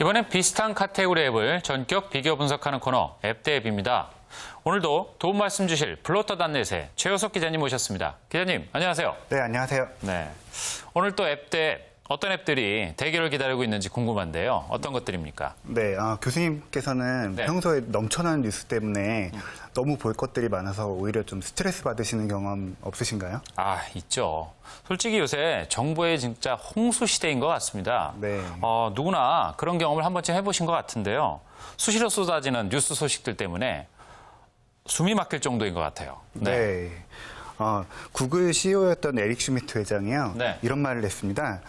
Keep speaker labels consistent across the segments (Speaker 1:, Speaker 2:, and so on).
Speaker 1: 이번엔 비슷한 카테고리 앱을 전격 비교 분석하는 코너 앱 대 앱입니다. 오늘도 도움 말씀 주실 블로터닷넷의 최효석 기자님 모셨습니다. 기자님, 안녕하세요.
Speaker 2: 네, 안녕하세요.
Speaker 1: 네, 오늘 또 앱 대 어떤 앱들이 대결을 기다리고 있는지 궁금한데요. 어떤 것들입니까?
Speaker 2: 네, 교수님께서는
Speaker 1: 네.
Speaker 2: 평소에 넘쳐나는 뉴스 때문에 너무 볼 것들이 많아서 오히려 좀 스트레스 받으시는 경험 없으신가요?
Speaker 1: 아, 있죠. 솔직히 요새 정보의 진짜 홍수 시대인 것 같습니다.
Speaker 2: 네.
Speaker 1: 누구나 그런 경험을 한 번쯤 해보신 것 같은데요. 수시로 쏟아지는 뉴스 소식들 때문에 숨이 막힐 정도인 것 같아요.
Speaker 2: 네. 구글 CEO였던 에릭 슈미트 회장이요.
Speaker 1: 네.
Speaker 2: 이런 말을 했습니다.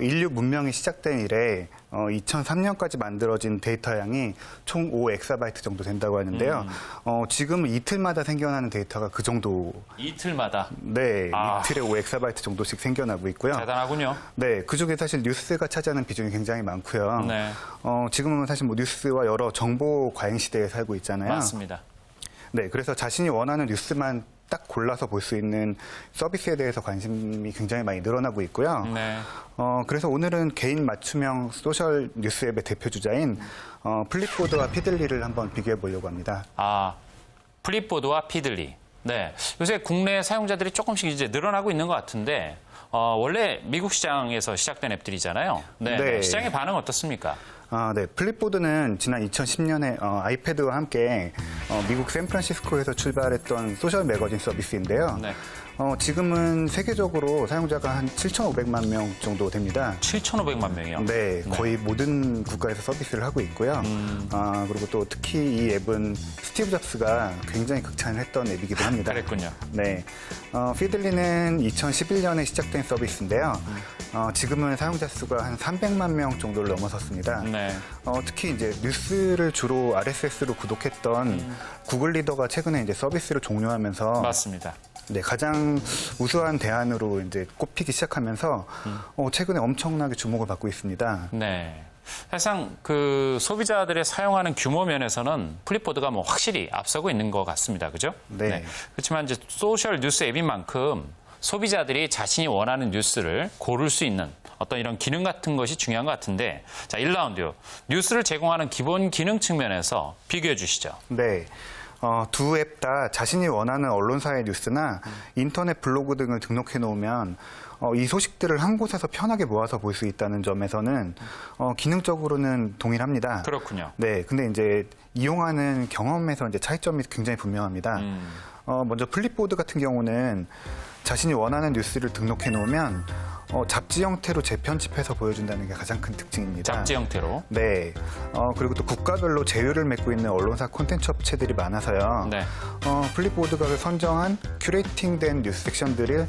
Speaker 2: 인류 문명이 시작된 이래 2003년까지 만들어진 데이터 양이 총 5엑사바이트 정도 된다고 하는데요. 지금은 이틀마다 생겨나는 데이터가 그 정도.
Speaker 1: 이틀마다?
Speaker 2: 네, 이틀에 5엑사바이트 정도씩 생겨나고 있고요.
Speaker 1: 대단하군요.
Speaker 2: 네, 그중에 사실 뉴스가 차지하는 비중이 굉장히 많고요.
Speaker 1: 네.
Speaker 2: 지금은 사실 뭐 뉴스와 여러 정보 과잉 시대에 살고 있잖아요.
Speaker 1: 맞습니다.
Speaker 2: 네, 그래서 자신이 원하는 뉴스만 딱 골라서 볼 수 있는 서비스에 대해서 관심이 굉장히 많이 늘어나고 있고요.
Speaker 1: 네.
Speaker 2: 그래서 오늘은 개인 맞춤형 소셜 뉴스 앱의 대표 주자인 플립보드와 피들리를 한번 비교해 보려고 합니다.
Speaker 1: 플립보드와 피들리. 네. 요새 국내 사용자들이 조금씩 이제 늘어나고 있는 것 같은데, 원래 미국 시장에서 시작된 앱들이잖아요. 네.
Speaker 2: 네.
Speaker 1: 시장의 반응 어떻습니까?
Speaker 2: 네. 플립보드는 지난 2010년에 아이패드와 함께 미국 샌프란시스코에서 출발했던 소셜 매거진 서비스인데요.
Speaker 1: 네.
Speaker 2: 지금은 세계적으로 사용자가 한 7,500만 명 정도 됩니다.
Speaker 1: 7,500만 명이요?
Speaker 2: 네, 거의 모든 국가에서 서비스를 하고 있고요. 그리고 또 특히 이 앱은 스티브 잡스가 굉장히 극찬을 했던 앱이기도 합니다.
Speaker 1: 그랬군요.
Speaker 2: 네, 피들리는 2011년에 시작된 서비스인데요. 지금은 사용자 수가 한 300만 명 정도를 넘어섰습니다.
Speaker 1: 네.
Speaker 2: 특히 이제 뉴스를 주로 RSS로 구독했던 구글 리더가 최근에 이제 서비스를 종료하면서
Speaker 1: 맞습니다.
Speaker 2: 네, 가장 우수한 대안으로 이제 꼽히기 시작하면서 최근에 엄청나게 주목을 받고 있습니다.
Speaker 1: 네. 사실상 그 소비자들의 사용하는 규모 면에서는 플립보드가 뭐 확실히 앞서고 있는 것 같습니다. 그죠?
Speaker 2: 네.
Speaker 1: 그렇지만 이제 소셜 뉴스 앱인 만큼 소비자들이 자신이 원하는 뉴스를 고를 수 있는 어떤 이런 기능 같은 것이 중요한 것 같은데, 자, 1라운드. 뉴스를 제공하는 기본 기능 측면에서 비교해 주시죠.
Speaker 2: 네. 두 앱 다 자신이 원하는 언론사의 뉴스나 인터넷 블로그 등을 등록해 놓으면 이 소식들을 한 곳에서 편하게 모아서 볼 수 있다는 점에서는 기능적으로는 동일합니다.
Speaker 1: 그렇군요.
Speaker 2: 네, 근데 이제 이용하는 경험에서 이제 차이점이 굉장히 분명합니다. 먼저 플립보드 같은 경우는 자신이 원하는 뉴스를 등록해 놓으면 잡지 형태로 재편집해서 보여준다는 게 가장 큰 특징입니다.
Speaker 1: 잡지 형태로.
Speaker 2: 네. 그리고 또 국가별로 제휴를 맺고 있는 언론사 콘텐츠 업체들이 많아서요.
Speaker 1: 네.
Speaker 2: 플립보드가 선정한 큐레이팅된 뉴스 섹션들을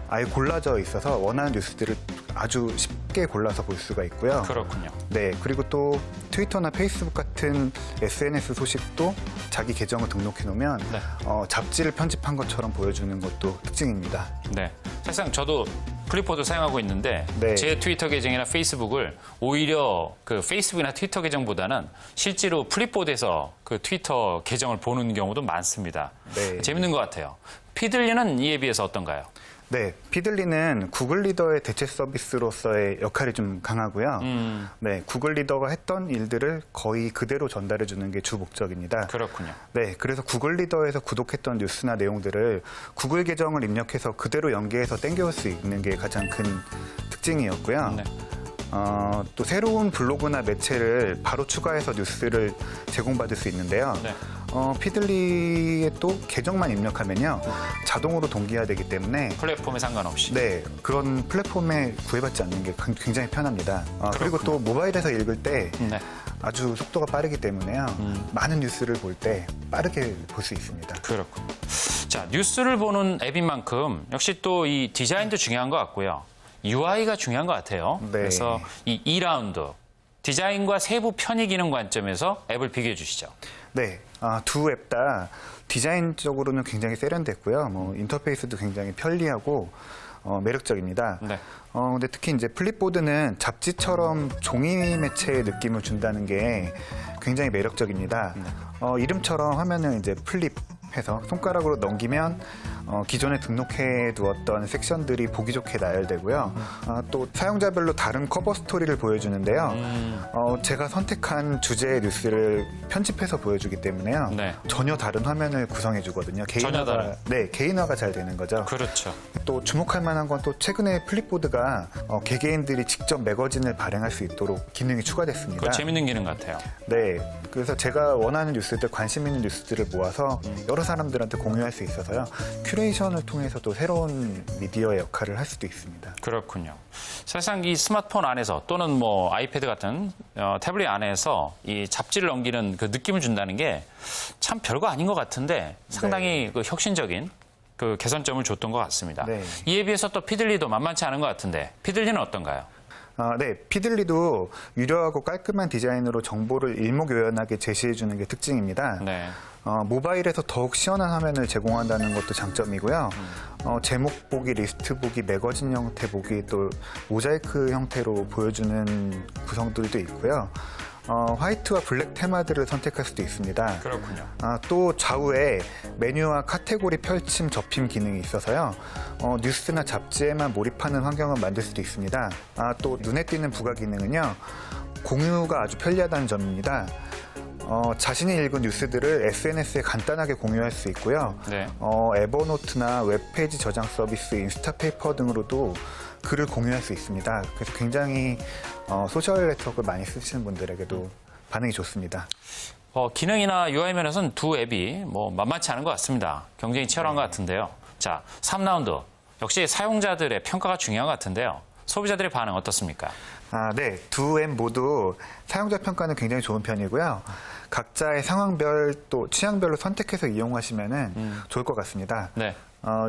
Speaker 2: 아예 골라져 있어서 원하는 뉴스들을 아주 쉽게 골라서 볼 수가 있고요.
Speaker 1: 그렇군요.
Speaker 2: 네. 그리고 또 트위터나 페이스북 같은 SNS 소식도 자기 계정을 등록해 놓으면
Speaker 1: 네.
Speaker 2: 잡지를 편집한 것처럼 보여주는 것도 특징입니다.
Speaker 1: 네. 사실상 저도 플립보드 사용하고 있는데
Speaker 2: 네.
Speaker 1: 제 트위터 계정이나 페이스북을 오히려 그 페이스북이나 트위터 계정보다는 실제로 플립보드에서 그 트위터 계정을 보는 경우도 많습니다.
Speaker 2: 네.
Speaker 1: 재밌는 것 같아요. 피들리는 이에 비해서 어떤가요?
Speaker 2: 네, 피들리는 구글 리더의 대체 서비스로서의 역할이 좀 강하고요. 네, 구글 리더가 했던 일들을 거의 그대로 전달해 주는 게 주 목적입니다.
Speaker 1: 그렇군요.
Speaker 2: 네, 그래서 구글 리더에서 구독했던 뉴스나 내용들을 구글 계정을 입력해서 그대로 연계해서 땡겨올 수 있는 게 가장 큰 특징이었고요.
Speaker 1: 네.
Speaker 2: 또 새로운 블로그나 매체를 바로 추가해서 뉴스를 제공받을 수 있는데요.
Speaker 1: 네.
Speaker 2: 피들리에 또 계정만 입력하면요. 자동으로 동기화되기 때문에
Speaker 1: 플랫폼에 상관없이.
Speaker 2: 네, 그런 플랫폼에 구애받지 않는 게 굉장히 편합니다. 그리고 또 모바일에서 읽을 때
Speaker 1: 네.
Speaker 2: 아주 속도가 빠르기 때문에요. 많은 뉴스를 볼 때 빠르게 볼 수 있습니다.
Speaker 1: 그렇군요. 자, 뉴스를 보는 앱인 만큼 역시 또 이 디자인도 중요한 것 같고요. UI가 중요한 것 같아요.
Speaker 2: 네.
Speaker 1: 그래서 이 2라운드 디자인과 세부 편의 기능 관점에서 앱을 비교해 주시죠.
Speaker 2: 네, 두 앱 다 디자인적으로는 굉장히 세련됐고요. 뭐 인터페이스도 굉장히 편리하고 매력적입니다.
Speaker 1: 네.
Speaker 2: 근데 특히 이제 플립보드는 잡지처럼 종이 매체의 느낌을 준다는 게 굉장히 매력적입니다. 이름처럼 하면은 이제 플립 해서 손가락으로 넘기면 기존에 등록해 두었던 섹션들이 보기 좋게 나열되고요. 또 사용자별로 다른 커버 스토리를 보여주는데요. 제가 선택한 주제의 뉴스를 편집해서 보여주기 때문에요.
Speaker 1: 네.
Speaker 2: 전혀 다른 화면을 구성해 주거든요.
Speaker 1: 전혀 다른.
Speaker 2: 네, 개인화가 잘 되는 거죠.
Speaker 1: 그렇죠.
Speaker 2: 또 주목할 만한 건 또 최근에 플립보드가 개개인들이 직접 매거진을 발행할 수 있도록 기능이 추가됐습니다.
Speaker 1: 그 재밌는 기능 같아요.
Speaker 2: 네, 그래서 제가 원하는 뉴스들, 관심 있는 뉴스들을 모아서 여러 사람들한테 공유할 수 있어서요. 큐레이션을 통해서도 새로운 미디어의 역할을 할 수도 있습니다.
Speaker 1: 그렇군요. 사실상 이 스마트폰 안에서 또는 뭐 아이패드 같은 태블릿 안에서 이 잡지를 넘기는 그 느낌을 준다는 게 참 별거 아닌 것 같은데 상당히 그 혁신적인 그 개선점을 줬던 것 같습니다.
Speaker 2: 네.
Speaker 1: 이에 비해서 또 피들리도 만만치 않은 것 같은데 피들리는 어떤가요?
Speaker 2: 네, 피들리도 유려하고 깔끔한 디자인으로 정보를 일목요연하게 제시해주는 게 특징입니다.
Speaker 1: 네.
Speaker 2: 모바일에서 더욱 시원한 화면을 제공한다는 것도 장점이고요. 제목 보기, 리스트 보기, 매거진 형태 보기, 또 모자이크 형태로 보여주는 구성들도 있고요. 화이트와 블랙 테마들을 선택할 수도 있습니다.
Speaker 1: 그렇군요.
Speaker 2: 또 좌우에 메뉴와 카테고리 펼침 접힘 기능이 있어서요. 뉴스나 잡지에만 몰입하는 환경을 만들 수도 있습니다. 또 눈에 띄는 부가 기능은요. 공유가 아주 편리하다는 점입니다. 자신이 읽은 뉴스들을 SNS에 간단하게 공유할 수 있고요.
Speaker 1: 네.
Speaker 2: 에버노트나 웹페이지 저장 서비스, 인스타페이퍼 등으로도 글을 공유할 수 있습니다. 그래서 굉장히 소셜 네트워크를 많이 쓰시는 분들에게도 반응이 좋습니다.
Speaker 1: 기능이나 UI 면에서는 두 앱이 뭐 만만치 않은 것 같습니다. 경쟁이 치열한 것 같은데요. 자, 3라운드. 역시 사용자들의 평가가 중요한 것 같은데요. 소비자들의 반응 어떻습니까?
Speaker 2: 네. 두 앱 모두 사용자 평가는 굉장히 좋은 편이고요. 각자의 상황별 또 취향별로 선택해서 이용하시면 좋을 것 같습니다.
Speaker 1: 네.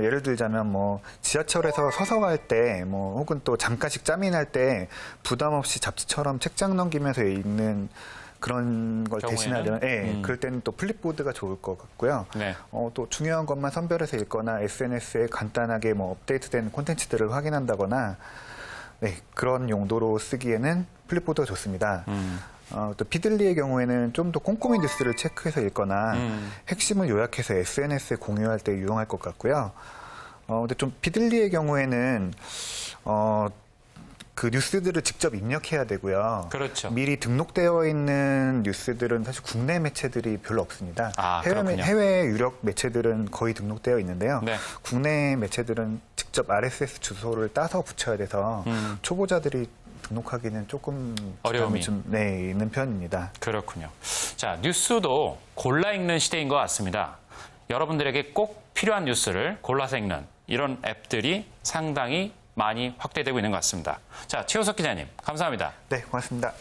Speaker 2: 예를 들자면 뭐 지하철에서 서서 갈 때 뭐 혹은 또 잠깐씩 짬이 날 때 부담 없이 잡지처럼 책장 넘기면서 읽는 그런 걸
Speaker 1: 경우에는?
Speaker 2: 대신하려면 그럴 때는 또 플립보드가 좋을 것 같고요.
Speaker 1: 네.
Speaker 2: 또 중요한 것만 선별해서 읽거나 SNS에 간단하게 뭐 업데이트된 콘텐츠들을 확인한다거나 그런 용도로 쓰기에는 플립보드가 좋습니다. 또 피들리의 경우에는 좀 더 꼼꼼히 뉴스를 체크해서 읽거나 핵심을 요약해서 SNS에 공유할 때 유용할 것 같고요. 근데 좀 피들리의 경우에는 그 뉴스들을 직접 입력해야 되고요.
Speaker 1: 그렇죠.
Speaker 2: 미리 등록되어 있는 뉴스들은 사실 국내 매체들이 별로 없습니다.
Speaker 1: 그렇군요.
Speaker 2: 해외 유력 매체들은 거의 등록되어 있는데요.
Speaker 1: 네.
Speaker 2: 국내 매체들은 직접 RSS 주소를 따서 붙여야 돼서 초보자들이 등록하기는 조금
Speaker 1: 어려움이
Speaker 2: 좀 있는 편입니다.
Speaker 1: 그렇군요. 자, 뉴스도 골라 읽는 시대인 것 같습니다. 여러분들에게 꼭 필요한 뉴스를 골라서 읽는 이런 앱들이 상당히 많이 확대되고 있는 것 같습니다. 자, 최우석 기자님, 감사합니다.
Speaker 2: 네, 고맙습니다.